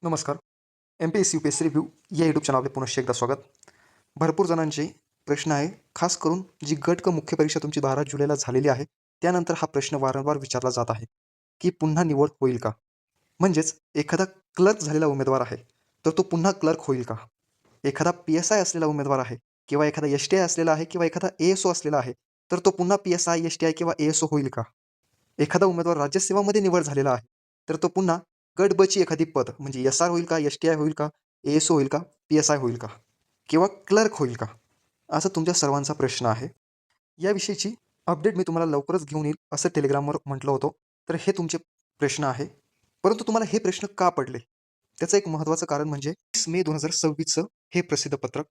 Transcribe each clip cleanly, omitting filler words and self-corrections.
नमस्कार. MPSC, UPSC review या YouTube चॅनलमध्ये पुनश्च एकदा स्वागत. भरपूर जणांचे प्रश्न आहे, खास करून जी गट क मुख्य परीक्षा तुमची 12 जुलैला झालेली आहे, त्यानंतर हा प्रश्न वारंवार विचारला जात आहे, की पुन्हा निवड होईल का? म्हणजेच एखादा क्लर्क झालेला उमेदवार आहे, तर तो पुन्हा क्लर्क होईल का? एखादा पी-एस-आय असलेला उमेदवार आहे किंवा एखादा एस-टी-आय असलेला आहे किंवा एखादा ए-एस-ओ असलेला आहे, तर तो पुन्हा पी-एस-आय, एस-टी-आय किंवा ए-एस-ओ होईल का? एखादा उमेदवार राज्यसेवामध्ये निवड झालेला आहे, तर तो पुन्हा गट ब ची एखादी पद म्हणजे एस-आर होईल का, एस-टी-आय होईल का, ए-एस-ओ होईल का, पी-एस-आय होईल का किंवा क्लर्क होईल का? असा तुमच्या सर्वांचा प्रश्न आहे. याविषयीची अपडेट मी तुम्हाला लवकरच घेऊन येईल असं टेलिग्रामवर म्हटलं होतं. तर हे तुमचे प्रश्न आहे. परंतु तुम्हाला हे प्रश्न का पडले? त्याचं एक महत्त्वाचं कारण म्हणजे 20 मे 2026चं हे प्रसिद्ध पत्रक.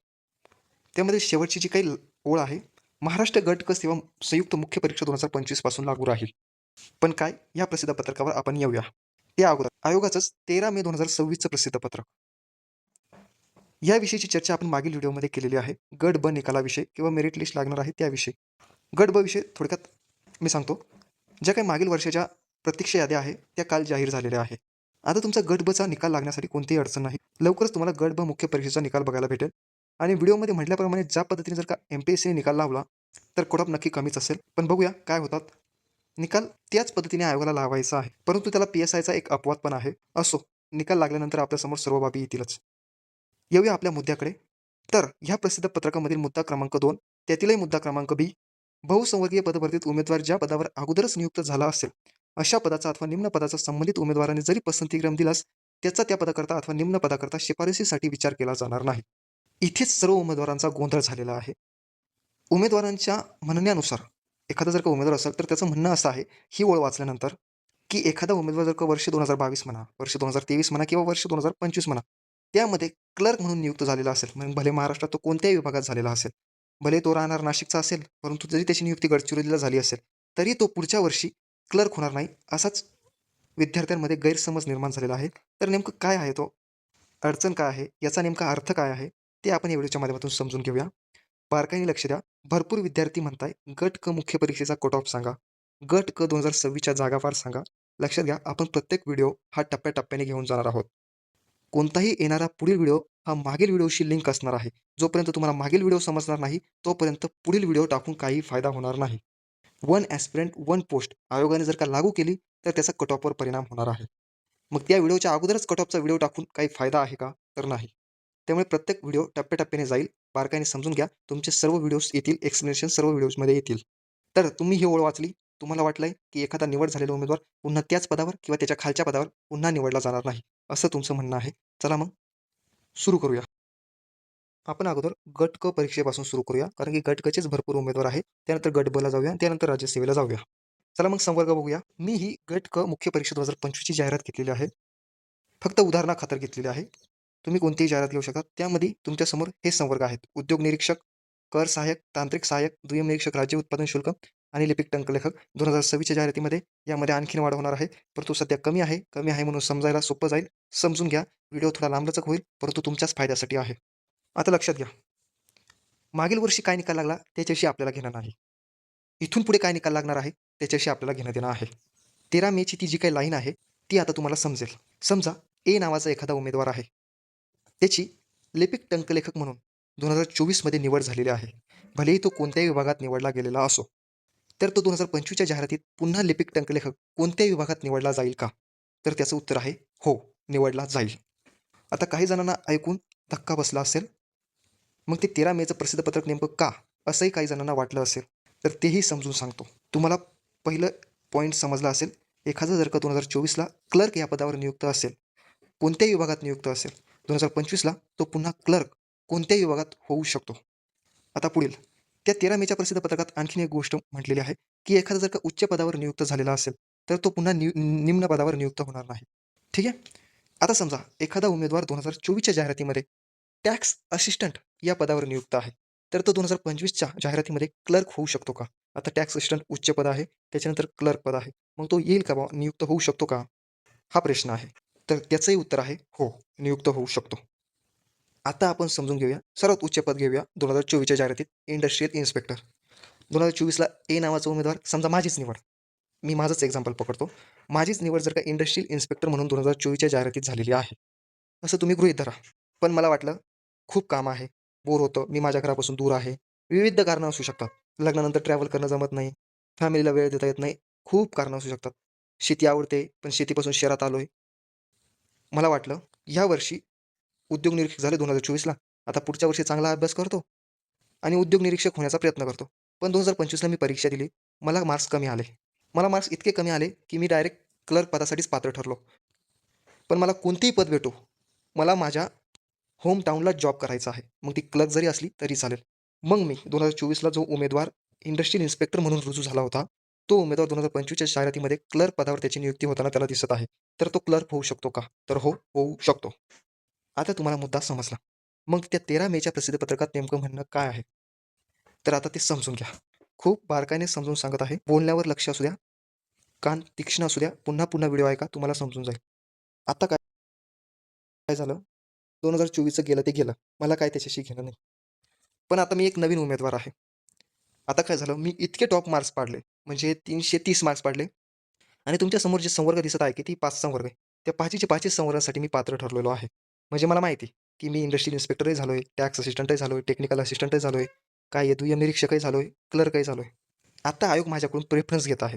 त्यामध्ये शेवटची जी काही ओळ आहे, महाराष्ट्र गट क सेवा संयुक्त मुख्य परीक्षा 2025 पासून लागू राहील. पण काय, या प्रसिद्ध पत्रकावर आपण येऊया. त्या अगोदर आयोगाचंच 13 मे 2026चं प्रसिद्ध पत्रक. याविषयीची चर्चा आपण मागील व्हिडिओमध्ये केलेली आहे. गट ब निकालाविषयी किंवा मेरिट लिस्ट लागणार आहे त्याविषयी. गट ब विषयी थोडक्यात मी सांगतो. ज्या काही मागील वर्षाच्या प्रतीक्षा याद्या आहे, त्या काल जाहीर झालेल्या आहे. आता तुमचा गट बचा निकाल लागण्यासाठी कोणतीही अडचण नाही. लवकरच तुम्हाला गट ब मुख्य परीक्षेचा निकाल बघायला भेटेल. आणि व्हिडिओमध्ये म्हटल्याप्रमाणे ज्या पद्धतीने जर का एम-पी-एस-सीने निकाल लावला, तर कट नक्की कमीच असेल. पण बघूया काय होतात. निकाल त्याच पद्धतीने आयोगाला लावायचा आहे. परंतु त्याला पी-एस-आयचा एक अपवाद पण आहे. असो, निकाल लागल्यानंतर आपल्यासमोर सर्व बाबी येतीलच. येऊया आपल्या मुद्द्याकडे. तर ह्या प्रसिद्ध पत्रकामधील मुद्दा क्रमांक 2, त्यातीलही मुद्दा क्रमांक बी, बहुसंवर्गीय पदभरतीत उमेदवार ज्या पदावर अगोदरच नियुक्त झाला असेल, अशा पदाचा अथवा निम्न पदाचा संबंधित उमेदवाराने जरी पसंतीक्रम दिलास, त्याचा त्या पदाकरता अथवा निम्न पदाकरता शिफारसीसाठी विचार केला जाणार नाही. इथेच सर्व उमेदवारांचा गोंधळ झालेला आहे. उमेदवारांच्या म्हणण्यानुसार एखादा जर का उमेदवार असेल, तर त्याचं म्हणणं असं आहे, ही ओळ वाचल्यानंतर, की एखादा उमेदवार जर का वर्ष 2022 म्हणा, वर्ष 2023 म्हणा किंवा वर्ष 2025 म्हणा, त्यामध्ये क्लर्क म्हणून नियुक्त झालेला असेल, मग भले महाराष्ट्रात तो कोणत्याही विभागात झालेला असेल, भले तो राहणार नाशिकचा असेल, परंतु जरी त्याची नियुक्ती गडचिरोलीला झाली असेल, तरी तो पुढच्या वर्षी क्लर्क होणार नाही, असाच विद्यार्थ्यांमध्ये गैरसमज निर्माण झालेला आहे. तर नेमकं काय आहे तो? अडचण काय आहे? याचा नेमका अर्थ काय आहे? ते आपण या व्हिडिओच्या माध्यमातून समजून घेऊया. बारकाईने लक्ष द्या. भरपूर विद्यार्थी म्हणताय, गट क मुख्य परीक्षेचा कट ऑफ सांगा. गट क 2026च्या जागावार सांगा. लक्षात घ्या, आपण प्रत्येक व्हिडिओ हा टप्प्याटप्प्याने घेऊन जाणार आहोत. कोणताही येणारा पुढील व्हिडिओ हा मागील व्हिडिओशी लिंक असणार आहे. जोपर्यंत तुम्हाला मागील व्हिडिओ समजणार नाही, तोपर्यंत पुढील व्हिडिओ टाकून काही फायदा होणार नाही. वन ॲस्पिरंट वन पोस्ट आयोगाने जर का लागू केली, तर त्याचा कट ऑफवर परिणाम होणार आहे. मग त्या व्हिडिओच्या अगोदरच कट ऑफचा व्हिडिओ टाकून काही फायदा आहे का? तर नाही. त्यामुळे प्रत्येक व्हिडिओ टप्प्याटप्प्याने जाईल. बारकाईने समजून घ्या. तुमचे सर्व व्हिडिओज येतील, एक्सप्लेनेशन सर्व व्हिडिओजमध्ये येतील. तर तुम्ही ही ओळ वाचली. तुम्हाला वाटलंय, की एखादा निवड झालेला उमेदवार पुन्हा त्याच पदावर किंवा त्याच्या खालच्या पदावर पुन्हा निवडला जाणार नाही, असं तुमचं म्हणणं आहे. चला मग सुरू करूया. आपण अगोदर गट क परीक्षेपासून सुरू करूया. कारण की गट क चेच भरपूर उमेदवार आहेत. त्यानंतर गट ब ला जाऊया. त्यानंतर राज्यसेवेला जाऊया. चला मग संवर्ग बघूया. मी ही गट क मुख्य परीक्षा 2025ची जाहिरात घेतलेली आहे. फक्त उदाहरणाखातर घेतलेली आहे. तुम्ही कोणतीही जाहिरात घेऊ शकता. त्यामध्ये तुमच्यासमोर हे संवर्ग आहेत. उद्योग निरीक्षक, कर सहाय्यक, तांत्रिक सहाय्यक, दुय्यम निरीक्षक, राज्य उत्पादन शुल्क आणि लिपिक टंकलेखक 2026च्या जाहिरातीमध्ये यामध्ये आणखीन वाढ होणार आहे. परंतु सध्या कमी आहे. कमी आहे म्हणून समजायला सोपं जाईल. समजून घ्या. व्हिडिओ थोडा लांबलचक होईल, परंतु तुमच्याच फायद्यासाठी आहे. आता लक्षात घ्या. मागील वर्षी काय निकाल लागला त्याच्याशी आपल्याला घेणं नाही. इथून पुढे काय निकाल लागणार आहे त्याच्याशी आपल्याला घेणं देणं आहे. 13 मेची ती जी काही लाईन आहे, ती आता तुम्हाला समजेल. समजा ए नावाचा एखादा उमेदवार आहे. त्याची लिपिक टंकलेखक म्हणून 2024 मध्ये निवड झालेली आहे. भलेही तो कोणत्याही विभागात निवडला गेलेला असो. तर तो 2025च्या जाहिरातीत पुन्हा लिपिक टंकलेखक कोणत्याही विभागात निवडला जाईल का? तर त्याचं उत्तर आहे हो, निवडला जाईल. आता काही जणांना ऐकून धक्का बसला असेल. मग ते 13 मेचं प्रसिद्ध पत्रक नेमकं का? असंही काही जणांना वाटलं असेल. तर तेही समजून सांगतो. तुम्हाला पहिलं पॉइंट समजला असेल. एखादा जर का 2024ला क्लर्क या पदावर नियुक्त असेल, कोणत्याही विभागात नियुक्त असेल, 2025ला तो पुन्हा क्लर्क कोणत्याही विभागात होऊ शकतो. आता पुढील त्या 13 मेच्या प्रसिद्ध पत्रकात आणखीन एक गोष्ट म्हटलेली आहे, की एखादा जर का उच्च पदावर नियुक्त झालेला असेल, तर तो पुन्हा निम्न पदावर नियुक्त होणार नाही. ठीक आहे? आता समजा एखादा उमेदवार 2024च्या जाहिरातीमध्ये टॅक्स असिस्टंट या पदावर नियुक्त आहे. तर तो 2025च्या जाहिरातीमध्ये क्लर्क होऊ शकतो का? आता टॅक्स असिस्टंट उच्च पद आहे, त्याच्यानंतर क्लर्क पद आहे. मग तो येईल का बुवा? नियुक्त होऊ शकतो का? हा प्रश्न आहे. तर त्याचंही उत्तर आहे हो, नियुक्त होऊ शकतो. आता आपण समजून घेऊया. सर्वात उच्च पद घेऊया 2024च्या जाहिरातीत इंडस्ट्रियल इन्स्पेक्टर. 2024ला ए नावाचा उमेदवार समजा माझीच निवड. मी माझंच एक्झाम्पल पकडतो. माझीच निवड जर का इंडस्ट्रियल इन्स्पेक्टर म्हणून 2024च्या जाहिरातीत झालेली आहे. असं तुम्ही गृहीत धरा. पण मला वाटलं खूप काम आहे, बोर होतं, मी माझ्या घरापासून दूर आहे. विविध कारणं असू शकतात. लग्नानंतर ट्रॅव्हल करणं जमत नाही, फॅमिलीला वेळ देता येत नाही. खूप कारणं असू शकतात. शेती आवडते, पण शेतीपासून शहरात आलोय. मला वाटलं यावर्षी उद्योग निरीक्षक झाले 2024ला. आता पुढच्या वर्षी चांगला अभ्यास करतो आणि उद्योग निरीक्षक होण्याचा प्रयत्न करतो. पण 2025ला मी परीक्षा दिली. मला मार्क्स कमी आले. मला मार्क्स इतके कमी आले, की मी डायरेक्ट क्लर्क पदासाठीच पात्र ठरलो. पण मला कोणतेही पद भेटो, मला माझ्या होम टाउनला जॉब करायचा आहे. मग ती क्लर्क जरी असली तरी चालेल. मग मी 2024ला जो उमेदवार इंडस्ट्रियल इन्स्पेक्टर म्हणून रुजू झाला होता, तो उमेदवार 2025च्या जाहिरातीमध्ये क्लर्क पदावर त्याची नियुक्ती होताना त्याला दिसत आहे. तर तो क्लर्क होऊ शकतो का? तर हो, होऊ शकतो. आता तुम्हाला मुद्दा समजला. मग त्या 13 मेच्या प्रसिद्धी पत्रकात नेमकं म्हणणं काय आहे? तर आता ते समजून घ्या. खूप बारकाईने समजून सांगत आहे. बोलण्यावर लक्ष असू द्या, कान तीक्ष्ण असू द्या. पुन्हा पुन्हा व्हिडिओ ऐका, तुम्हाला समजून जाईल. आता काय झालं? 2024चं गेलं ते गेलं. मला काय त्याच्याशी घेणं नाही. पण आता मी एक नवीन उमेदवार आहे. आता काय झालं? मी इतके टॉप मार्क्स पाडले, म्हणजे 330 मार्क्स पाडले आणि तुमच्या समोर जे संवर्ग दिसत आहे, किती 5 संवर्ग आहे. त्या 5च्या 5 संवर्गासाठी मी पात्र ठरलेलो आहे. म्हणजे मला माहिती आहे, की मी इंडस्ट्रियल इन्स्पेक्टरही झालोय, टॅक्स असिस्टंटही झालोय, टेक्निकल असिस्टंटही झालोय, काय आहे दुय्यम निरीक्षकही झालोय, क्लर्कही झालोय. आता आयोग माझ्याकडून प्रेफरन्स घेत आहे.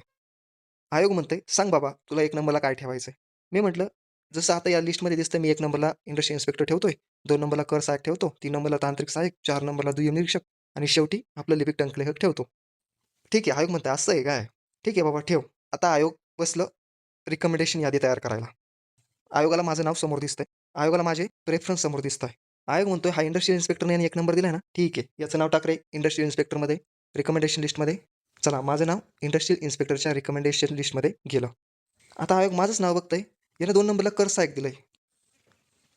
आयोग म्हणतंय, "सांग बाबा, तुला 1 नंबरला काय ठेवायचंय?" मी म्हटलं, "जसं आता या लिस्टमध्ये दिसतंय, मी 1 नंबरला इंडस्ट्रियल इन्स्पेक्टर ठेवतोय, 2 नंबरला कर सहाय्यक ठेवतो, 3 नंबरला तांत्रिक सहाय्यक, 4 नंबरला दुय्यम निरीक्षक आणि शेवटी आपलं लिपिक टंकलेखक ठेवतो." ठीक आहे, आयोग म्हणतंय, "असं आहे काय? ठीक आहे बाबा, ठेव." आता आयोग बसलं रिकमेंडेशन यादी तयार करायला. आयोगाला माझं नाव समोर दिसतंय. आयोगाला माझे प्रेफरन्स समोर दिसताय. आयोग म्हणतोय, "हा इंडस्ट्रियल इन्स्पेक्टरने याने 1 नंबर दिलाय ना? ठीक आहे. याचं नाव टाक रे इंडस्ट्रियल इन्स्पेक्टरमध्ये, रिकमेंडेशन लिस्टमध्ये." चला, माझं नाव इंडस्ट्रियल इन्स्पेक्टरच्या रिकमेंडेशन लिस्टमध्ये गेलं. आता आयोग माझंच नाव बघतंय. याने 2 नंबरला कर सहाय्यक दिलंय.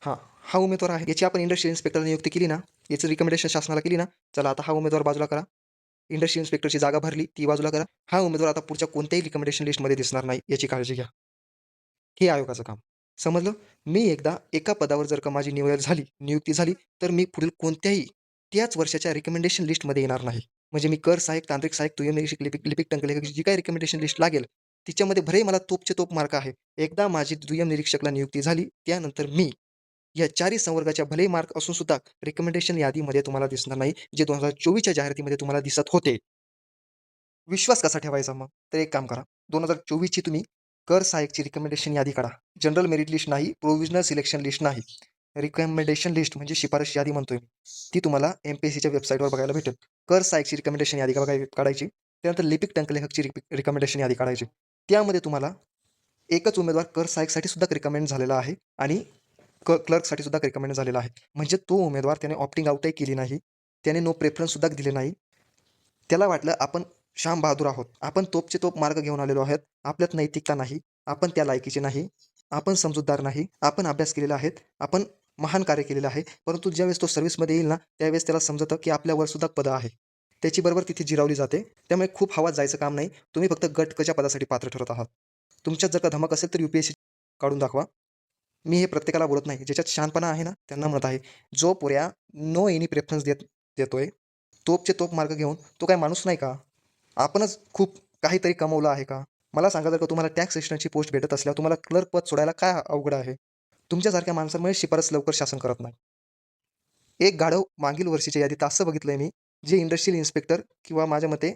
हां, हा उमेदवार आहे. याची आपण इंडस्ट्रियल इन्स्पेक्टरला नियुक्ती केली ना, याची रिकमेंडेशन शासनाला केली ना, चला आता हा उमेदवार बाजूला करा. इंडस्ट्रियल इन्स्पेक्टरची जागा भरली, ती बाजूला करा. हा उमेदवार आता पुढच्या कोणत्याही रिकमेंडेशन लिस्टमध्ये दिसणार नाही, याची काळजी घ्या. हे आयोगाचं काम. समजलं? मी एकदा एका पदावर जर का माझी नियुक्ती झाली, तर मी पुढील कोणत्याही त्याच वर्षाच्या रिकमेंडेशन लिस्टमध्ये येणार नाही. म्हणजे मी कर सहाय्यक, तांत्रिक सहाय्यक, दुय्यम निरीक्षक, लिपिक टंकलेखकाची जी काही रिकमेंडेशन लिस्ट लागेल, तिच्यामध्ये भलेही मला तोपचे तोप मार्क आहे. एकदा माझी दुय्यम निरीक्षकला नियुक्ती झाली, त्यानंतर मी या 4ही संवर्गाच्या भलेही मार्क असून सुद्धा रिकमेंडेशन यादीमध्ये तुम्हाला दिसणार नाही, जे 2024च्या जाहिरातीमध्ये तुम्हाला दिसत होते. विश्वास कसा ठेवायचा मग? तर एक काम करा. 2024ची तुम्ही कर सहाय्यकची रिकमेंडेशन यादी काढा. जनरल मेरिट लिस्ट नाही, प्रोव्हिजनल सिलेक्शन लिस्ट नाही. रिकमेंडेशन लिस्ट म्हणजे शिफारस यादी म्हणतोय मी. ती तुम्हाला एम-पी-एस-सीच्या वेबसाईटवर बघायला भेटेल. कर सहाय्यकची रिकमेंडेशन यादी काढायची. त्यानंतर लिपिक टंकलेखकची रिकमेंडेशन यादी काढायची. त्यामध्ये तुम्हाला एकच उमेदवार कर सहाय्यकसाठी सुद्धा रिकमेंड झालेला आहे आणि क्लर्कसाठी सुद्धा रिकमेंड झालेला आहे. म्हणजे तो उमेदवार त्याने ऑप्टिंग आउटही केली नाही. त्याने नो प्रेफरन्स सुद्धा दिले नाही. त्याला वाटलं आपण श्याम बहादूर आहोत. आपण तोपचे तोप मार्क घेऊन आलेलो आहोत. आपल्यात नैतिकता नाही. आपण त्या लायकीचे नाही. आपण समजूतदार नाही. आपण अभ्यास केलेला आहे. आपण महान कार्य केलेलं आहे. परंतु ज्यावेळेस तो सर्व्हिसमध्ये येईल ना, त्यावेळेस त्याला समजतं, की आपल्यावर सुद्धा पदं आहे. त्याची बरोबर तिथे जिरावली जाते. त्यामुळे खूप हवात जायचं काम नाही. तुम्ही फक्त गट क च्या पदासाठी पात्र ठरत आहात. तुमच्यात जर का धमक असेल तर यू-पी-एस-सी काढून दाखवा. मी हे प्रत्येकाला बोलत नाही. ज्याच्यात शहाणपणा आहे ना, त्यांना म्हणत आहे. जो पोऱ्या नो एनी प्रेफरन्स देतोय, तोपचे तोप मार्क घेऊन, तो काय माणूस नाही का? आपणच खूप काहीतरी कमवलं आहे का? मला सांगा, जर का तुम्हाला टॅक्स असिस्टंटची पोस्ट भेटत असल्यावर तुम्हाला क्लर्क पद सोडायला काय अवघड आहे? तुमच्यासारख्या माणसांमुळे शिफारस लवकर शासन करत नाही. एक गाढव मागील वर्षीच्या यादीत असं बघितलंय मी, जे इंडस्ट्रियल इन्स्पेक्टर किंवा माझ्या मते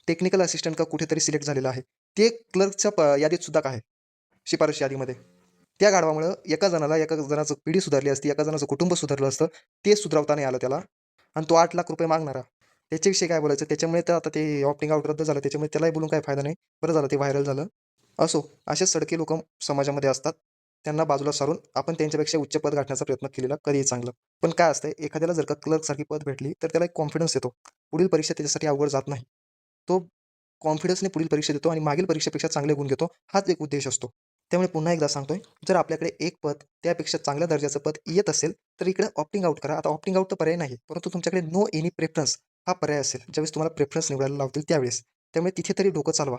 टेक्निकल असिस्टंट का कुठेतरी सिलेक्ट झालेलं आहे. ते क्लर्कच्या यादीत सुद्धा आहे, शिफारस यादीमध्ये. त्या गाढवामुळं एका जणाचं पिढी सुधारली असती, एका जणाचं कुटुंब सुधारलं असतं. ते सुधरवता नाही आलं त्याला आणि तो ₹8,00,000 मागणारा. त्याच्याविषयी काय बोलायचं? त्याच्यामुळे तर आता ते ऑप्टिंग आउट रद्द झालं. त्याच्यामुळे त्यालाही बोलून काही फायदा नाही. बरं झालं ते व्हायरल झालं. असो, असेच सडके लोकं समाजामध्ये असतात. त्यांना बाजूला सारून आपण त्यांच्यापेक्षा उच्च पद गाठण्याचा प्रयत्न केलेला कधीही चांगलं. पण काय असतंय, एखाद्याला जर का क्लर्कसारखी पद भेटली, तर त्याला एक कॉन्फिडन्स येतो. पुढील परीक्षा त्याच्यासाठी अवघड जात नाही. तो कॉन्फिडन्सने पुढील परीक्षा देतो आणि मागील परीक्षेपेक्षा चांगले गुण घेतो. हाच एक उद्देश असतो. त्यामुळे पुन्हा एकदा सांगतोय, जर आपल्याकडे एक पद, त्यापेक्षा चांगल्या दर्जाचं पद येत असेल, तर इकडे ऑप्टिंग आउट करा. आता ऑप्टिंग आउट तर पर्याय नाही, परंतु तुमच्याकडे नो एनी प्रेफरन्स हा पर्याय असेल. ज्यावेळेस तुम्हाला प्रेफरन्स निवडायला लावतील त्यावेळेस. त्यामुळे तिथे तरी डोकं चालवा.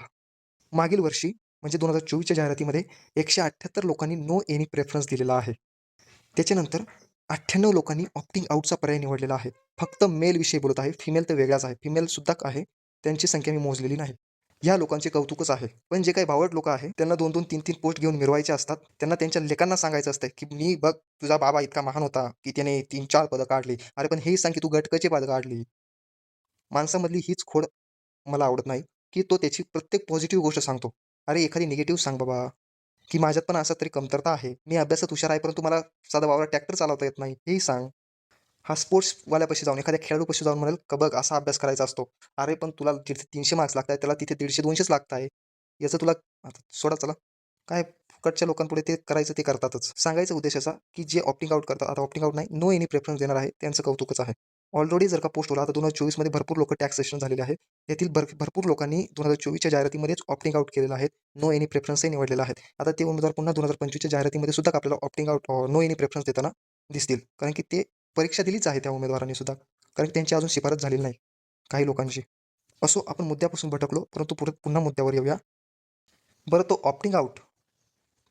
मागील वर्षी म्हणजे 2024च्या जाहिरातीमध्ये 178 लोकांनी नो एनी प्रेफरन्स दिलेला आहे. त्याच्यानंतर 98 लोकांनी ऑप्टिंग आउटचा पर्याय निवडलेला आहे. फक्त मेलविषयी बोलत आहे. फिमेल तर वेगळाच आहे. फिमेलसुद्धा आहे. त्यांची संख्या मी मोजलेली नाही. ह्या लोकांचे कौतुकच आहे. पण जे काही बावळट लोकं आहे, त्यांना 2-2, 3-3 पोस्ट घेऊन मिरवायचे असतात. त्यांना त्यांच्या लेकांना सांगायचं असतं, की "मी बघ तुझा बाबा इतका महान होता, की त्याने 3-4 पदं काढली." अरे पण हेही सांग, की तू गट कशी पदं काढली? माणसामधली हीच खोड मला आवडत नाही, की तो त्याची प्रत्येक पॉझिटिव्ह गोष्ट सांगतो. अरे एखादी निगेटिव्ह सांग बाबा, की माझ्यात पण असा तरी कमतरता आहे. मी अभ्यासात हुशार आहे, परंतु मला साधा वावरा ट्रॅक्टर चालवता येत नाही, हेही सांग. हा स्पोर्ट्सवाल्यापाशी जाऊन, एखाद्या खेळाडूपाशी जाऊन म्हणेल, "का बघ असा अभ्यास करायचा असतो." अरे पण तुला तिथे 300 मार्क्स लागतायत, त्याला तिथे 150-200च लागताय. याचं तुला आता सोडा चला. काय फुकटच्या लोकांपुढे ते करायचं ते करतातच. सांगायचा उद्देश असा, की जे ऑप्टिंग आउट करतात, आता ऑप्टिंग आउट नाही, नो एनी प्रेफरन्स देणार आहे, त्यांचं कौतुकच आहे. ऑलरेडी जर का पोस्ट होला, आता 2024 मध्ये भरपूर लोकं टॅक्स सेशन झालेले आहेत. यातील भरपूर लोकांनी 2024च्या जाहिरातीमध्येच ऑप्टिंग आउट केलेलं आहे. नो एनी प्रेफरन्सही निवडलेला आहे. आता ते उमेदवार पुन्हा 2025च्या जाहिरातीमध्ये सुद्धा आपल्याला opting out no any preference देताना दिसतील. कारण की ते परीक्षा दिलीच आहे त्या उमेदवारांनी सुद्धा. कारण की त्यांची अजून शिफारस झालेली नाही, काही लोकांची. असो, आपण मुद्द्यापासून भटकलो, परंतु पुन्हा मुद्द्यावर येऊया. बरं तो ऑप्टिंग आउट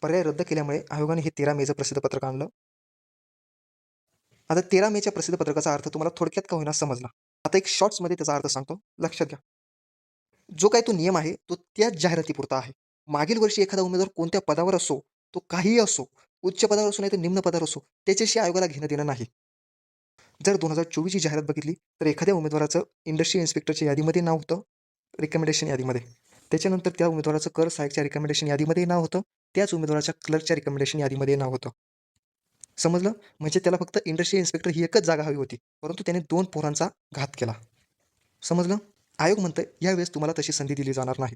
पर्याय रद्द केल्यामुळे आयोगाने हे 13 मेचं प्रसिद्ध पत्रक आणलं. आता 13 मेच्या प्रसिद्ध पत्रकाचा अर्थ तुम्हाला थोडक्यात का होईना समजला. आता एक शॉर्ट्समध्ये त्याचा अर्थ सांगतो, लक्षात घ्या. जो काही तो नियम आहे, तो त्याच जाहिरातीपुरता आहे. मागील वर्षी एखादा उमेदवार कोणत्या पदावर असो, तो काहीही असो, उच्च पदावर असो नाहीतर निम्न पदावर असो, त्याच्याशी आयोगाला घेणं-देणं नाही. जर 2024ची जाहिरात बघितली, तर एखाद्या उमेदवाराचं इंडस्ट्री इन्स्पेक्टरच्या यादीमध्ये नाव होतं, रिकमेंडेशन यादीमध्ये. त्याच्यानंतर त्या उमेदवाराचं कर सहाय्यकच्या रिकमेंडेशन यादीमध्ये नाव होतं. त्याच उमेदवाराच्या क्लर्कच्या रिकमेंडेशन यादीमध्ये नाव होतं. समजलं? म्हणजे त्याला फक्त इंडस्ट्री इन्स्पेक्टर ही एकच जागा हवी होती. परंतु त्याने 2 पोरांचा घात केला. समजलं? आयोग म्हणतंय, यावेळेस तुम्हाला तशी संधी दिली जाणार नाही.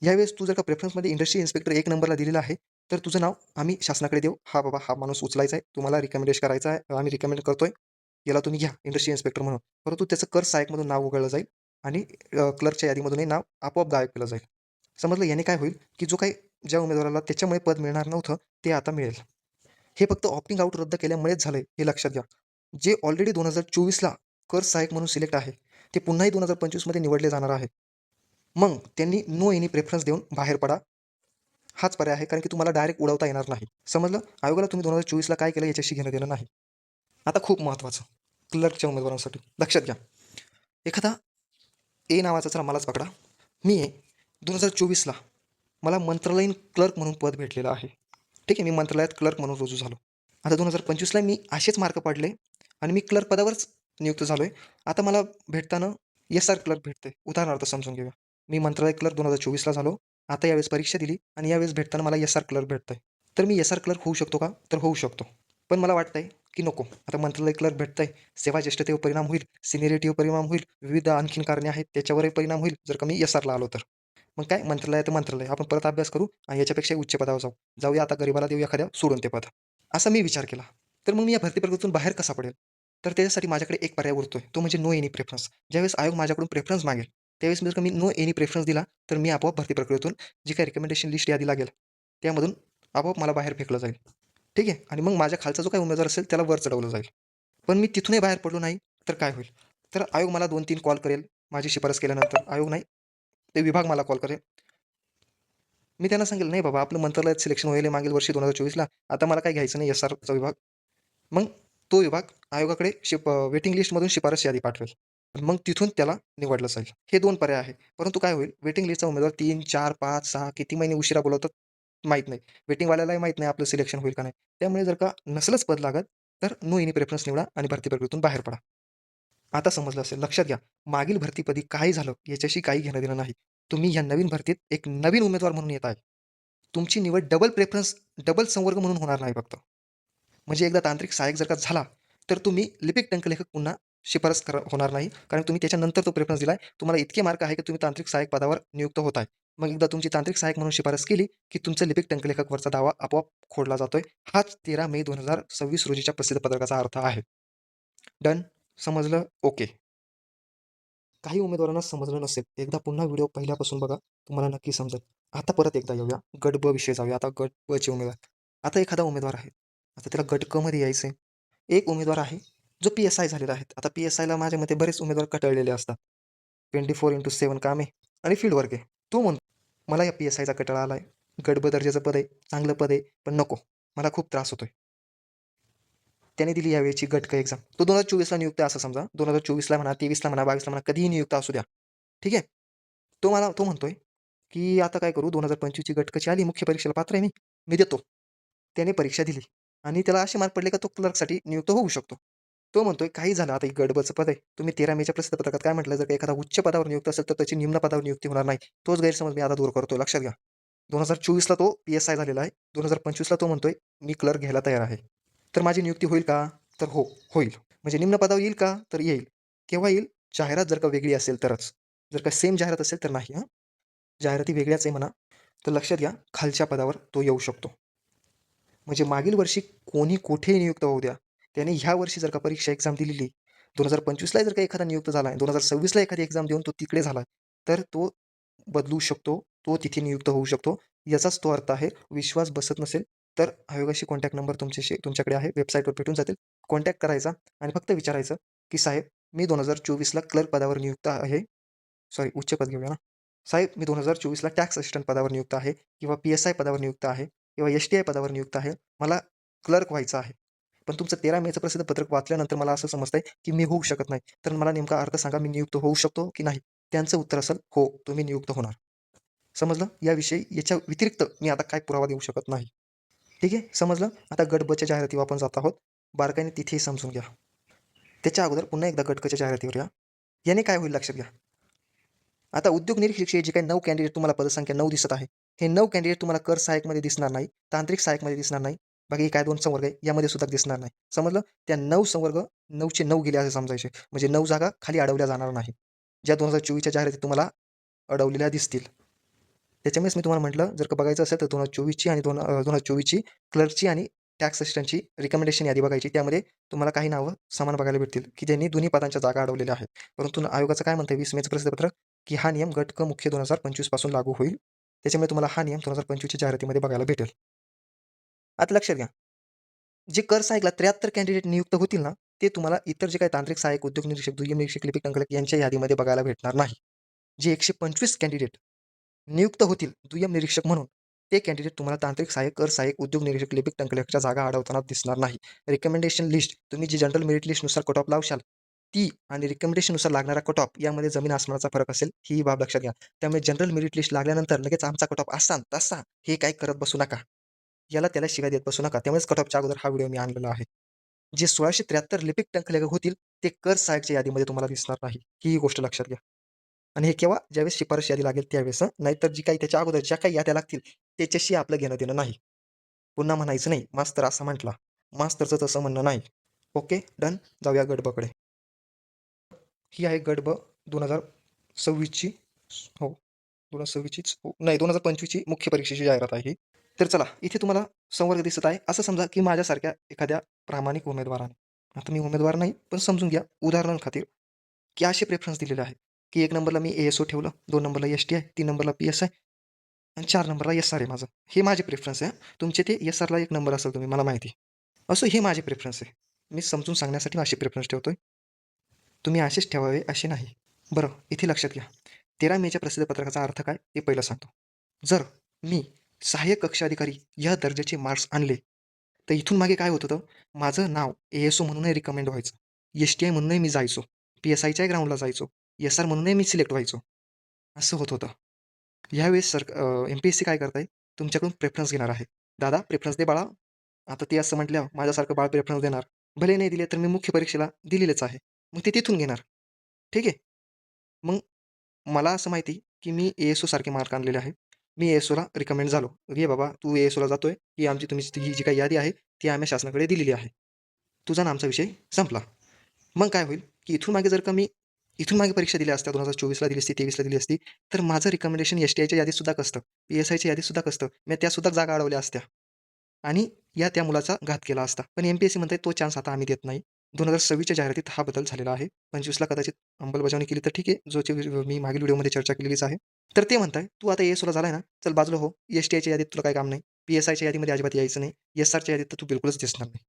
यावेळेस तू जर का प्रेफरन्समध्ये इंडस्ट्री इन्स्पेक्टर 1 नंबरला दिलेला आहे, तर तुझं नाव आम्ही शासनाकडे देऊ. "हां बाबा, हा माणूस उचलायचा आहे. तुम्हाला रिकमेंडेशन करायचा आहे. आम्ही रिकमेंड करतोय. याला तुम्ही घ्या इंडस्ट्री इन्स्पेक्टर म्हणून." परंतु त्याचं कर सहाय्यकमधून नाव वगळलं जाईल आणि क्लर्कच्या यादीमधूनही नाव आपोआप गायब केलं जाईल. समजलं? याने काय होईल, की जो काही ज्या उमेदवाराला त्याच्यामुळे पद मिळणार नव्हतं, ते आता मिळेल. हे फक्त ऑप्टिंग आउट रद्द केल्यामुळेच झालंय, हे लक्षात घ्या. जे ऑलरेडी 2024ला कर सहाय्यक म्हणून सिलेक्ट आहे, ते पुन्हाही 2025 मध्ये निवडले जाणार आहे. मग त्यांनी नो एनी प्रेफरन्स देऊन बाहेर पडा. हाच पर्याय आहे, कारण की तुम्हाला डायरेक्ट उडवता येणार नाही. समजलं? आयोगाला तुम्ही 2024ला काय केलं याच्याशी घेणं-देणं नाही. आता खूप महत्त्वाचं, क्लर्कच्या उमेदवारांसाठी लक्षात घ्या. एखादा ए नावाचा, चला मलाच पकडा. मी आहे 2024ला मला मंत्रालयीन क्लर्क म्हणून पद भेटलेलं आहे. ठीक आहे, मी मंत्रालयात क्लर्क म्हणून रुजू झालो. आता 2025ला मी असेच मार्क पाडले आणि मी क्लर्क पदावरच नियुक्त झालोय. आता मला भेटताना एस-आर क्लर्क भेटतंय. उदाहरणार्थ समजून घेऊया. मी मंत्रालय क्लर्क 2024ला झालो. आता यावेळेस परीक्षा दिली आणि यावेळेस भेटताना मला एस-आर क्लर्क भेटतंय. तर मी एस-आर क्लर्क होऊ शकतो का? तर होऊ शकतो. पण मला वाटतंय की नको. आता मंत्रालय क्लर्क भेटतंय, सेवाज्येष्ठतेवर परिणाम होईल, सिनियरिटीवर परिणाम होईल, विविध आणखीन कारणे आहेत त्याच्यावरही परिणाम होईल, जर का मी एस-आरला आलो तर. मग काय मंत्रालय तर मंत्रालय. आपण परत अभ्यास करू आणि याच्यापेक्षा उच्च पदावर जाऊ. जाऊया आता गरिबाला देऊ एखाद्या सोडून ते पद. असा मी विचार केला. तर मग मी या भरती प्रक्रियेतून बाहेर कसा पडेल? तर त्याच्यासाठी माझ्याकडे एक पर्याय उरतोय. तो म्हणजे नो एनी प्रेफरन्स. ज्यावेळेस आयोग माझ्याकडून प्रेफरन्स मागेल, त्यावेळेस जर का मी नो एनी प्रेफरन्स दिला, तर मी आपोआप भरती प्रक्रियेतून जी काही रिकमेंडेशन लिस्ट यादी लागेल, त्यामधून आपोआप मला बाहेर फेकलं जाईल. ठीक आहे? आणि मग माझ्या खालचा जो काही उमेदवार असेल, त्याला वर चढवलं जाईल. पण मी तिथूनही बाहेर पडलो नाही, तर काय होईल? तर आयोग मला 2-3 कॉल करेल, माझी शिफारस केल्यानंतर. आयोग नाही, ते विभाग मला कॉल करेल. मी त्यांना सांगेल, "नाही बाबा, आपलं मंत्रालयात सिलेक्शन व्हायलंय मागील वर्षी 2024ला. आता मला काही घ्यायचं नाही एस-आरचा विभाग." मग तो विभाग आयोगाकडे वेटिंग लिस्टमधून शिफारस यादी पाठवेल. मग तिथून त्याला निवडलं जाईल. हे 2 पर्याय आहे. परंतु काय होईल, वेटिंग लिस्टचा उमेदवार 3, 4, 5, 6 किती महिने उशिरा बोलावतात माहीत नाही. वेटिंगवाल्यालाही माहीत नाही आपलं सिलेक्शन होईल का नाही. त्यामुळे जर का नसलंच पद लागत, तर नो एनी प्रेफरन्स निवडा आणि भरती प्रक्रियेतून बाहेर पडा. आता समजलं असेल. लक्षात घ्या, मागील भरतीपदी काय झालं याच्याशी काही घेणं-देणं नाही. तुम्ही या नवीन भरतीत एक नवीन उमेदवार म्हणून येत आहे. तुमची निवड डबल प्रेफरन्स, डबल संवर्ग म्हणून होणार नाही फक्त. म्हणजे एकदा तांत्रिक सहाय्यक जर का झाला, तर तुम्ही लिपिक टंकलेखक पुन्हा शिफारस होणार नाही. कारण तुम्ही त्याच्यानंतर तो प्रेफरन्स दिलाय. तुम्हाला इतके मार्क आहे, की तुम्ही तांत्रिक सहाय्यक पदावर नियुक्त होत आहे. मग एकदा तुमची तांत्रिक सहाय्यक म्हणून शिफारस केली, की तुमचा लिपिक टंकलेखकवरचा दावा आपोआप खोडला जातोय. हाच 13 मे 2026 रोजीच्या प्रसिद्ध पत्रकाचा अर्थ आहे. डन? समजलं? ओके. काही उमेदवारांना समजलं नसेल. एकदा पुन्हा व्हिडिओ पहिल्यापासून बघा. तुम्हाला नक्की समजेल. आता परत एकदा येऊया. गट ब विषयी जाऊया. आता गट ब चे उमेदवार. आता एखादा उमेदवार आहे. आता त्याला गट क मध्ये यायचंय. एक उमेदवार आहे, जो पी-एस-आय झालेला आहे. आता पी-एस-आयला माझ्या मते बरेच उमेदवार कटाळलेले असतात. 24/7 काम आहे आणि फील्ड वर्क आहे. तो म्हणतो, "मला या पी-एस-आयचा कंटाळा आलाय. गट ब दर्जाचं पद आहे, चांगलं पद आहे, पण नको. मला खूप त्रास होतोय." त्याने दिली यावेळची गट क एक्झाम. तो 2024ला नियुक्त आहे असं समजा. 2024ला म्हणा, 23ला म्हणा, 22ला म्हणा, कधीही नियुक्त असू द्या. ठीक आहे? तो म्हणतोय, की आता काय करू 2025ची गट कशी आली मुख्य परीक्षेला पात्र आहे मी, मी देतो. त्याने परीक्षा दिली आणि त्याला असे मार्क पडले का तो क्लर्कसाठी नियुक्त होऊ शकतो. तो म्हणतोय काही झालं आता गट बचं पद आहे. तुम्ही 13 मेच्या प्रसिद्ध पत्रकात काय म्हटलं, जर का एखादा उच्च पदावर नियुक्त असेल तर त्याची निम्न पदावर नियुक्ती होणार नाही. तोच गैरसमज मी आता दूर करतोय, लक्षात घ्या. 2024ला तो पी-एस-आय झालेला आहे. 2025ला तो म्हणतोय, मी क्लर्क घ्यायला तयार आहे. तर माझी नियुक्ती होईल का? तर हो, होईल. म्हणजे निम्न पदावर येईल का? तर येईल. केव्हा येईल? जाहिरात जर का वेगळी असेल तरच. जर का सेम जाहिरात असेल तर नाही हां. जाहिराती वेगळ्याच आहे म्हणा. तर लक्षात घ्या, खालच्या पदावर तो येऊ शकतो. म्हणजे मागील वर्षी कोणी कुठेही नियुक्त होऊ द्या. त्याने ह्या वर्षी जर का परीक्षा एक्झाम दिलेली, 2025ला जर का एखादा नियुक्त झाला आहे, 2026ला एखादी एक्झाम देऊन तो तिकडे झाला, तर तो बदलू शकतो. तो तिथे नियुक्त होऊ शकतो. याचाच तो अर्थ आहे. विश्वास बसत नसेल, तर आयोगाशी कॉन्टॅक्ट नंबर तुमच्याकडे आहे. वेबसाईटवर भेटून जातील. कॉन्टॅक्ट करायचा आणि फक्त विचारायचं, की "साहेब, मी 2024ला क्लर्क पदावर नियुक्त आहे." सॉरी, उच्च पद घेऊया ना. "साहेब, मी 2024ला टॅक्स असिस्टंट पदावर नियुक्त आहे किंवा पी-एस-आय पदावर नियुक्त आहे किंवा एस-टी-आय पदावर नियुक्त आहे. मला क्लर्क व्हायचं आहे. पण तुमचं 13 मेचं प्रसिद्ध पत्रक वाचल्यानंतर मला असं समजतंय, की मी होऊ शकत नाही. तर मला नेमका अर्थ सांगा, मी नियुक्त होऊ शकतो की नाही?" त्यांचं उत्तर असेल, "हो, तुम्ही नियुक्त होणार." समजलं? याविषयी याच्या व्यतिरिक्त मी आता काय पुरावा देऊ शकत नाही. ठीक आहे? समजलं? आता गट बच्या जाहिरातीवर आपण जात आहोत. बारकाईने तिथेही समजून घ्या. त्याच्या अगोदर पुन्हा एकदा गट कच्या जाहिरातीवर या. याने काय होईल लक्षात घ्या. आता उद्योग निरीक्षकचे जे काही 9 कॅन्डिडेट तुम्हाला पदसंख्या 9 दिसत आहे. हे 9 कॅन्डिडेट तुम्हाला कर सहाय्यकमध्ये दिसणार नाही, तांत्रिक सहाय्यकमध्ये दिसणार नाही. बाकी काय 2 संवर्ग आहे यामध्ये सुद्धा दिसणार नाही. समजलं? त्या 9 संवर्ग 9चे 9 गेले असे समजायचे. म्हणजे 9 जागा खाली अडवल्या जाणार नाही. ज्या 2024च्या जाहिरातीत तुम्हाला अडवलेल्या दिसतील. त्याच्यामुळेच मी तुम्हाला म्हटलं, जर का बघायचं असेल तर 2024ची आणि 2024ची क्लर्कची आणि टॅक्स असिस्टंटची रिकमेंडेशन यादी बघायची. त्यामध्ये तुम्हाला काही नावं समान बघायला भेटतील, की ज्यांनी दोन्ही पदांच्या जागा अडवलेल्या आहेत. परंतु आयोगाचं काय म्हणतंय 20 मेचं प्रसिद्ध पत्रक, की हा नियम गट क मुख्य 2025 पासून लागू होईल. त्याच्यामुळे तुम्हाला हा नियम 2025च्या जाहिरातीमध्ये बघायला भेटेल. आता लक्षात घ्या, जे कर सहाय्यकला 73 कॅन्डिडेट नियुक्त होतील ना, ते तुम्हाला इतर जे काही तांत्रिक सहाय्यक, उद्योग निरीक्षक, दुय्यम निरीक्षक, लिपिक टंकलक यांच्या यादीमध्ये बघायला भेटणार नाही. जे 125 कॅन्डिडेट नियुक्त होतील दुय्यम निरीक्षक म्हणून, ते कॅन्डिडेट तुम्हाला तांत्रिक सहाय्यक, कर सहाय्यक, उद्योग निरीक्षक, लिपिक टंकलेखच्या जागा अडवताना दिसणार नाही. रिकमेंडेशन लिस्ट तुम्ही जी जनरल मेरिट लिस्टनुसार कट ऑफ लावशाल, ती आणि रिकमेंडेशननुसार लागणारा कट ऑफ यामध्ये जमीन आसमानाचा फरक असेल, ही बाब लक्षात घ्या. त्यामुळे जनरल मेरिट लिस्ट लागल्यानंतर लगेच आमचा कट ऑफ असा तसा हे काही करत बसू नका. याला त्याला शिव्या देत बसू नका. त्यामुळेच कट ऑफच्या अगोदर हा व्हिडिओ मी आणलेला आहे. जे 1673 लिपिक टंकलेखक होतील, ते कर सहाय्यकच्या यादीमध्ये तुम्हाला दिसणार नाही. ही गोष्ट लक्षात घ्या. आणि हे केव्हा? ज्यावेळेस शिफारस यादी लागेल त्यावेळेस हं. नाहीतर जी काही त्याच्या अगोदर ज्या काही याद्या लागतील, त्याच्याशी आपलं घेणं-देणं नाही. पुन्हा म्हणायचं नाही, मास्तर असा म्हटला. मास्तरचं तसं म्हणणं नाही. Okay, done. जाऊया गट ब कडे. ही आहे गट ब 2026ची हो, 2026चीच हो, नाही 2025ची मुख्य परीक्षेची जाहिरात आहे ही. तर चला, इथे तुम्हाला संवर्ग दिसत आहे. असं समजा, की माझ्यासारख्या एखाद्या प्रामाणिक उमेदवाराने, आता मी उमेदवार नाही, पण समजून घ्या उदाहरणाखातीर, की असे प्रेफरन्स दिलेले आहेत, की 1 नंबरला मी ए-एस-ओ ठेवलं, 2 नंबरला एस-टी-आय, 3 नंबरला पी-एस-आय आणि 4 नंबरला एस-आर आहे माझं. हे माझे प्रेफरन्स आहे हां. तुमचे ते एस-आरला 1 नंबर असेल तुम्ही मला माहिती आहे. असं हे माझे प्रेफरन्स आहे. मी समजून सांगण्यासाठी असे प्रेफरन्स ठेवतोय. तुम्ही असेच ठेवावे असे नाही. बरं, इथे लक्षात घ्या. 13 मेच्या प्रसिद्ध पत्रकाचा अर्थ काय? ते पहिलं सांगतो. जर मी सहाय्यक कक्ष अधिकारी या दर्जाचे मार्क्स आणले, तर इथून मागे काय होत होतं, माझं नाव ए-एस-ओ म्हणूनही रिकमेंड व्हायचं. एस-टी-आय म्हणूनही मी जायचो. पी-एस-आयच्याही ग्राउंडला जायचो. एस-आर म्हणूनही मी सिलेक्ट व्हायचो. असं होत होतं. ह्यावेळेस एम-पी-एस-सी काय करत आहे, तुमच्याकडून प्रेफरन्स घेणार आहे. "दादा प्रेफरन्स दे बाळा." आता ते असं म्हटल्यावर माझ्यासारखं बाळ प्रेफरन्स देणार. भले नाही दिले तर मी मुख्य परीक्षेला दिलेलेच आहे. मग ते तिथून घेणार. ठीक आहे. मग मला असं माहिती की मी ए-एस-ओ सारखे मार्क आणलेले आहेत. मी ए-एस-ओला रिकमेंड झालो. "घे बाबा, तू ए-एस-ओला जातोय. ही आमची ही जी काही यादी आहे, ती आम्ही शासनाकडे दिलेली आहे. तुझा आणि आमचा विषय संपला." मग काय होईल, की इथून मागे जर का मी इथून मागे परीक्षा दिल्या असत्या 2024ला दिली असती, 23ला दिली असती, तर माझं रिकमेंडेशन एस-टी-आयच्या यादीत सुद्धा कसतं, पी-एस-आयच्या यादीत सुद्धा कसतं. मी त्यासुद्धा जागा अडवल्या असत्या आणि त्या मुलाचा घात केला असता. पण एम-पी-एस-सी म्हणते तो चान्स आता आम्ही देत नाही. 2026च्या जाहिरातीत हा बदल झालेला आहे. 25ला कदाचित अंमलबजावणी केली तर ठीक आहे. मी मागील व्हिडिओमध्ये चर्चा केलेलीच आहे. तर ते म्हणताय, "तू आता ए-एस-ओला झालाय ना, चल बाजूला हो. एस-टी-आयच्या यादीत तुला काही काम नाही. पी-एस-आयच्या यादीमध्ये अजिबात यायचं नाही. एस-आरच्या यादीत तर तू बिलकुलच दिसणार नाही."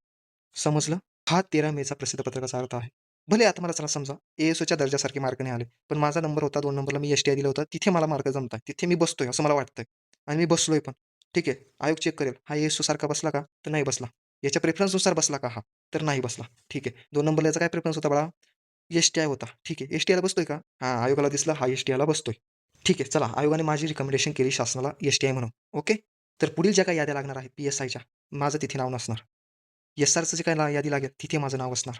समजलं? हा 13 मेचा प्रसिद्ध पत्रकाचा अर्थ आहे. भले आता मला चला समजा ए-एस-ओच्या दर्जासारखे मार्क नाही आले, पण माझा नंबर होता 2 नंबरला मी एस-टी-आय दिला होता. तिथे मला मार्क जमताय. तिथे मी बसतोय असं मला वाटतंय आणि मी बसलोय पण. ठीक आहे. आयोग चेक करेल. हा ए-एस-ओ सारखा बसला का? तर नाही बसला. याच्या प्रेफरन्सनुसार बसला का हा? तर नाही बसला. ठीक आहे. 2 नंबरला याचा काय प्रेफरन्स होता बाळा? एस-टी-आय होता. ठीक आहे. एस-टी-आयला बसतोय का? हां, आयोगाला दिसला हा एस-टी-आयला बसतोय. ठीक आहे, चला आयोगाने माझी रिकमेंडेशन केली शासनाला एस-टी-आय म्हणून. ओके. तर पुढील ज्या काही याद्या लागणार आहेत पी-एस-आयच्या, माझं तिथे नाव नसणार. एस-आरचं जे काही यादी लागेल तिथे माझं नाव असणार.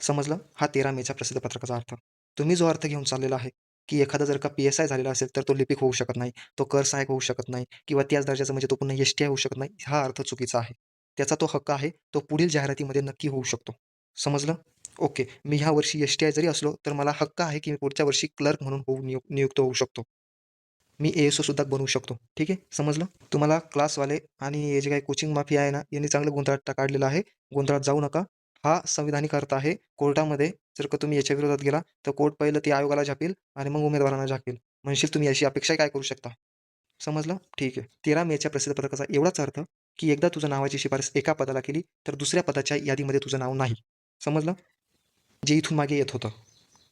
समजलं? हा 13 मेच्या प्रसिद्ध पत्रकाचा अर्थ. तुम्ही जो अर्थ घेऊन चाललेला आहे, की एखादा जर का पी-एस-आय झालेला असेल, तर तो लिपिक होऊ शकत नाही, तो कर सहाय्यक होऊ शकत नाही किंवा त्याच दर्जाचा म्हणजे तो पुन्हा एस-टी-आय होऊ शकत नाही. हा अर्थ चुकीचा आहे. त्याचा तो हक्क आहे, तो पुढील जाहिरातीमध्ये नक्की होऊ शकतो. समजलं? ओके. मी ह्या वर्षी एस-टी-आय जरी असलो, तर मला हक्क आहे, की मी पुढच्या वर्षी क्लर्क म्हणून नियुक्त होऊ शकतो. मी ए-एस-ओ सुद्धा बनवू शकतो. ठीक आहे, समजलं? तुम्हाला क्लासवाले आणि हे जे काही कोचिंग माफिया आहे ना, यांनी चांगलं गोंधळात काढलेलं आहे. गोंधळात जाऊ नका. हा संविधानिक अर्थ आहे. कोर्टामध्ये जर का तुम्ही याच्या विरोधात गेला, तर कोर्ट पहिलं ते आयोगाला झापेल आणि मग उमेदवारांना झापेल. म्हणशील तुम्ही अशी अपेक्षा काय करू शकता? समजलं? ठीक आहे. 13 मेच्या प्रसिद्ध पत्रकाचा एवढाच अर्थ, की एकदा तुझ्या नावाची शिफारस एका पदाला केली, तर दुसऱ्या पदाच्या यादीमध्ये तुझं नाव नाही. समजलं? जे इथून मागे येत होतं.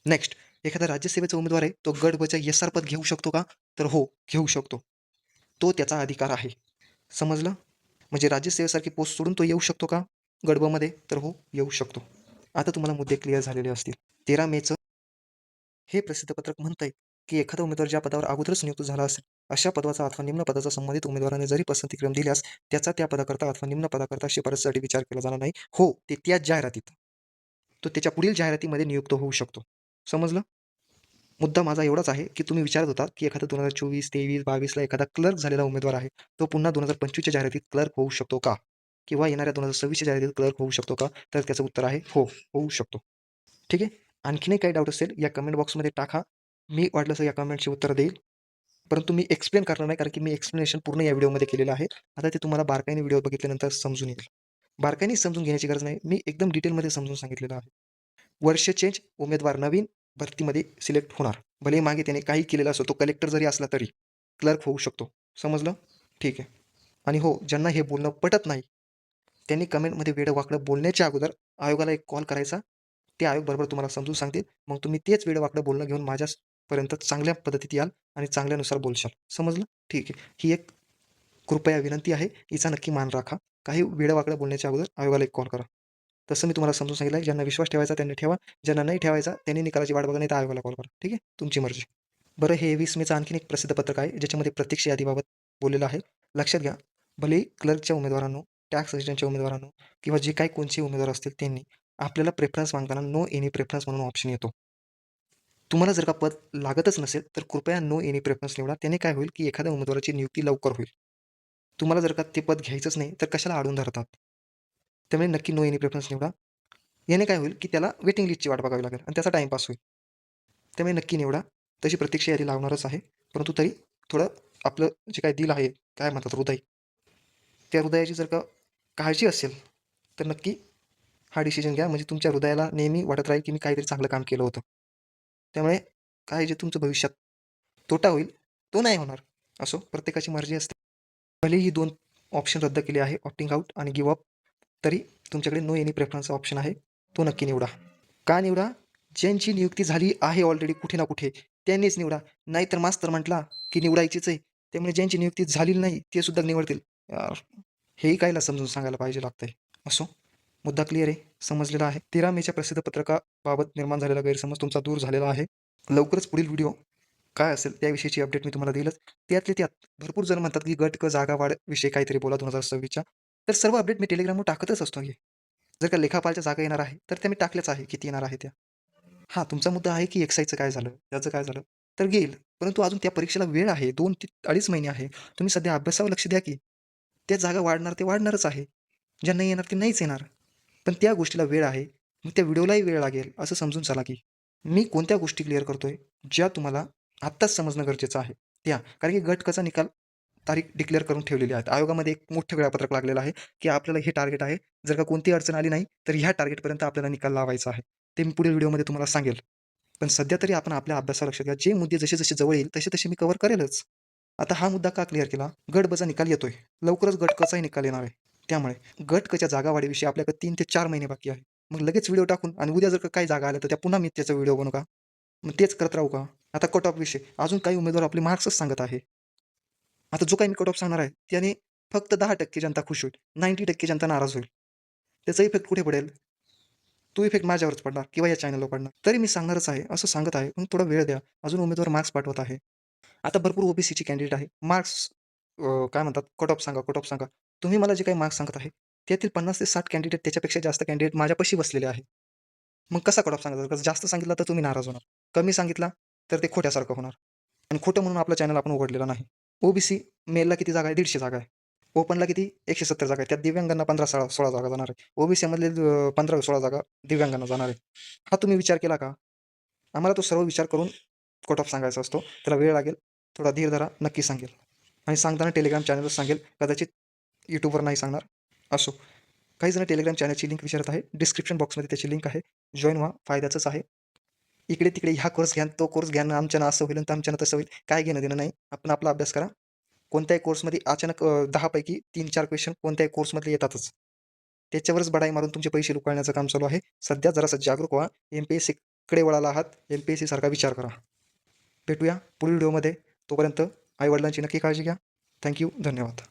नेक्स्ट, एखादा राज्यसेवेचा उमेदवार आहे, तो गट बचं एस-आर पद घेऊ शकतो का? तर हो, घेऊ शकतो. तो त्याचा अधिकार आहे. समजलं? म्हणजे राज्यसेवेसारखी पोस्ट सोडून तो येऊ शकतो का गट ब मध्ये? तर हो, येऊ शकतो. आता तुम्हाला मुद्दे क्लिअर झालेले असतील. 13 मेचं हे प्रसिद्ध पत्रक म्हणतंय, की एखादा उमेदवार ज्या पदावर अगोदरच नियुक्त झाला असेल, अशा पदाचा अथवा निम्न पदाचा संबंधित उमेदवाराने जरी पसंतीक्रम दिल्यास, त्याचा त्या पदाकरता अथवा निम्न पदाकरता शिफारसीसाठी विचार केला जाणार नाही. हो, ते त्याच जाहिरातीत. तो त्याच्या पुढील जाहिरातीमध्ये नियुक्त होऊ शकतो. समजलं? मुद्दा माझा एवढाच आहे, की तुम्ही विचारत होता, की एखादा 2024, 23, 22ला एखादा क्लर्क झालेला उमेदवार आहे. तो पुन्हा 2025च्या जाहिरातीत क्लर्क होऊ शकतो का? किंवा येणाऱ्या 2026च्या जाहिरातीत क्लर्क होऊ शकतो का? तर त्याचं उत्तर आहे हो, होऊ शकतो. ठीक आहे. आणखीनही काही डाऊट असेल या कमेंट बॉक्समध्ये टाका. मी वाटलंस या कमेंटची उत्तरं देईल. परंतु मी एक्सप्लेन करणार नाही कारण की मी एक्सप्लेनेशन पूर्ण या व्हिडिओमध्ये केलेलं आहे. आता ते तुम्हाला बारकाईने व्हिडिओ बघितल्यानंतर समजून येईल. बारकाईने समजून घेण्याची गरज नाही. मी एकदम डिटेलमध्ये समजून सांगितलेलं आहे. वर्ष चेंज, उमेदवार नवीन भरतीमध्ये सिलेक्ट होणार. भले मागे त्याने काही केलेलं असो, तो कलेक्टर जरी असला तरी क्लर्क होऊ शकतो. समजलं? ठीक आहे. आणि हो, ज्यांना हे बोलणं पटत नाही, त्यांनी कमेंटमध्ये वेडं-वाकडं बोलण्याच्या अगोदर आयोगाला एक कॉल करायचा. ते आयोग बरोबर तुम्हाला समजून सांगतील. मग तुम्ही तेच वेडं-वाकडं बोलणं घेऊन माझ्यापर्यंत चांगल्या पद्धतीत याल आणि चांगल्यानुसार बोलशाल. समजलं? ठीक आहे. ही एक कृपया विनंती आहे. हिचा नक्की मान राखा. काही वेडं-वाकडं बोलण्याच्या अगोदर आयोगाला एक कॉल करा. तसं मी तुम्हाला समजून सांगितलं आहे. ज्यांना विश्वास ठेवायचा त्यांनी ठेवा. ज्यांना नाही ठेवायचा त्यांनी निकालाची वाट बघा, नाही तर आयोगाला कॉल करा. ठीक आहे? तुमची मर्जी. बरं, हे 20 मेचं आणखीन एक प्रसिद्ध पत्रक आहे, ज्याच्यामध्ये प्रत्यक्ष यादीबाबत बोललेलं आहे. लक्षात घ्या, भलेही क्लर्कच्या उमेदवारांनो, टॅक्स असिस्टंटच्या उमेदवारांनो किंवा जे काही कोणचे उमेदवार असतील त्यांनी आपल्याला प्रेफरन्स मागताना नो एनी प्रेफरन्स म्हणून ऑप्शन येतो. तुम्हाला जर का पद लागतच नसेल, तर कृपया नो एनी प्रेफरन्स निवडा. त्याने काय होईल, की एखाद्या उमेदवाराची नियुक्ती लवकर होईल. तुम्हाला जर का ते पद घ्यायचंच नाही, तर कशाला अडवून धरतात? त्यामुळे नक्की नो एनी प्रेफरन्स निवडा. याने काय होईल, की त्याला वेटिंग लिस्टची वाट बघावी लागेल आणि त्याचा टाईमपास होईल. त्यामुळे नक्की निवडा. तशी प्रत्यक्ष यादी लावणारच आहे. परंतु तरी थोडं आपलं जे काही दिल आहे, काय म्हणतात हृदय, त्या हृदयाची जर का काळजी असेल, तर नक्की हा डिसिजन घ्या. म्हणजे तुमच्या हृदयाला नेहमी वाटत राहील, की मी काहीतरी चांगलं काम केलं होतं. त्यामुळे काय जे तुमचं भविष्यात तोटा होईल, तो नाही होणार. असो, प्रत्येकाची मर्जी असते. भलेही ही 2 ऑप्शन रद्द केले आहे, ऑप्टिंग आउट आणि गिव्ह अप. तरी तुमच्याकडे नो एनी प्रेफरन्सचा ऑप्शन आहे. तो नक्की निवडा. का निवडा? ज्यांची नियुक्ती झाली आहे ऑलरेडी कुठे ना कुठे, त्यांनीच निवडा. नाहीतर मास्तर म्हटला, की निवडायचीच आहे. त्यामुळे ज्यांची नियुक्ती झालेली नाही, ते सुद्धा निवडतील. यार, हेही कायला समजून सांगायला पाहिजे लागतंय. असो, मुद्दा क्लिअर आहे, समजलेला आहे. 13 मेच्या प्रसिद्ध पत्रकाबाबत निर्माण झालेला गैरसमज तुमचा दूर झालेला आहे. लवकरच पुढील व्हिडिओ काय असेल त्याविषयीची अपडेट मी तुम्हाला देईलच. त्यातल्या त्यात भरपूर जण म्हणतात, की गट क जागा वाढ विषयी काहीतरी बोला 2026च्या. तर सर्व अपडेट मी Telegramवर टाकतच असतो हे. जर का लेखापालच्या जागा येणार आहे, तर त्या मी टाकल्याच आहे, किती येणार आहे त्या. हां, तुमचा मुद्दा आहे, की एक्साईजचं काय झालं? त्याचं काय झालं? तर घेईल. परंतु अजून त्या परीक्षेला वेळ आहे. 2 ते अडीच महिने आहे. तुम्ही सध्या अभ्यासावर लक्ष द्या की. त्या जागा वाढणार ते वाढणारच आहे. ज्या नाही येणार ते नाहीच येणार. पण त्या गोष्टीला वेळ आहे. मग त्या व्हिडिओलाही वेळ लागेल असं समजून चला की. मी कोणत्या गोष्टी क्लिअर करतोय, ज्या तुम्हाला आत्ताच समजणं गरजेचं आहे, त्या. कारण की गट कचा निकाल तारीख डिक्लेअर करून ठेवलेली आहे. आयोगामध्ये एक मोठं वेळापत्रक लागलेलं आहे, की आपल्याला हे टार्गेट आहे. जर का कोणतीही अडचण आली नाही, तर ह्या टार्गेटपर्यंत आपल्याला निकाल लावायचा आहे. ते मी पुढील व्हिडिओमध्ये तुम्हाला सांगेल. पण सध्या तरी आपण आपल्या अभ्यासावर लक्ष द्या. जे मुद्दे जसे-जसे जवळ येईल, तसे-तसे मी कव्हर करेलच. आता हा मुद्दा का क्लिअर केला? गट ब चा निकाल येतोय. लवकरच गट क चाही निकाल येणार आहे. त्यामुळे गट क च्या जागावाढीविषयी आपल्याकडे 3 ते 4 महिने बाकी आहे. मग लगेच व्हिडिओ टाकून आणि उद्या जर का काही जागा आल्या, तर त्या पुन्हा मी त्याचा व्हिडिओ बनवू का? मग तेच करत राहू का? आता कट ऑफ विषय. अजून काही उमेदवार आपले मार्क्सच सांगत आहे. आता जो काही मी कट ऑफ सांगणार आहे, त्याने फक्त 10% जनता खुश होईल. 90% जनता नाराज होईल. त्याचा इफेक्ट कुठे पडेल? तो इफेक्ट माझ्यावरच पडणार किंवा या चॅनलवर पडणार. तरी मी सांगणारच आहे, असं सांगत आहे. पण थोडा वेळ द्या. अजून उमेदवार मार्क्स पाठवत आहे. आता भरपूर ओबीसीची कॅन्डिडेट आहे. मार्क्स काय म्हणतात कट ऑफ सांगा, कट ऑफ सांगा. तुम्ही मला जे काही मार्क्स सांगत आहे, त्यातील 50 ते 60 कॅन्डिडेट त्याच्यापेक्षा जास्त कॅन्डिडेट माझ्यापाशी बसलेले आहे. मग कसा कट ऑफ सांगायचा? जर जास्त सांगितला तर तुम्ही नाराज होणार. कमी सांगितला तर ते खोट्यासारखं होणार. आणि खोटं म्हणून आपलं चॅनल आपण उघडलेलं नाही. ओबीसी मेलला किती जागा आहे? 150 जागा आहे. ओपनला किती? 170 जागा आहे. त्यात दिव्यांगांना 15-16 जागा जाणार आहे. ओबीसीमधले 15-16 जागा दिव्यांगांना जाणार आहे. हा तुम्ही विचार केला का? आम्हाला तो सर्व विचार करून कट ऑफ सांगायचा असतो. त्याला वेळ लागेल. थोडा धीर धरा. नक्की सांगेल. आणि सांगताना टेलिग्राम चॅनलवर सांगेल. कदाचित यूट्यूबवर नाही सांगणार. असो. काही जण टेलिग्राम चॅनलची लिंक विचारत आहे. डिस्क्रिप्शन बॉक्समध्ये त्याची लिंक आहे. जॉइन व्हा. फायद्याचंच आहे. इकडे-तिकडे ह्या कोर्स घ्या, तो कोर्स घ्या, आमच्यानं असं होईल आणि आमच्यानं तसं होईल. काय घेणं देणं नाही. आपण आपला अभ्यास करा. कोणत्याही कोर्समध्ये अचानक 10 पैकी 3-4 क्वेश्चन कोणत्याही कोर्समधले येतातच. त्याच्यावरच बडाई मारून तुमचे पैसे लुकवण्याचं काम चालू आहे. सध्या जरासं जागरूक व्हा. एम-पी-एस-सीकडे वळाला आहात. एम-पी-एस-सीसारखा विचार करा. भेटूया पुढील व्हिडिओमध्ये. तोपर्यंत आई-वडिलांची नक्की काळजी घ्या. Thank you. धन्यवाद.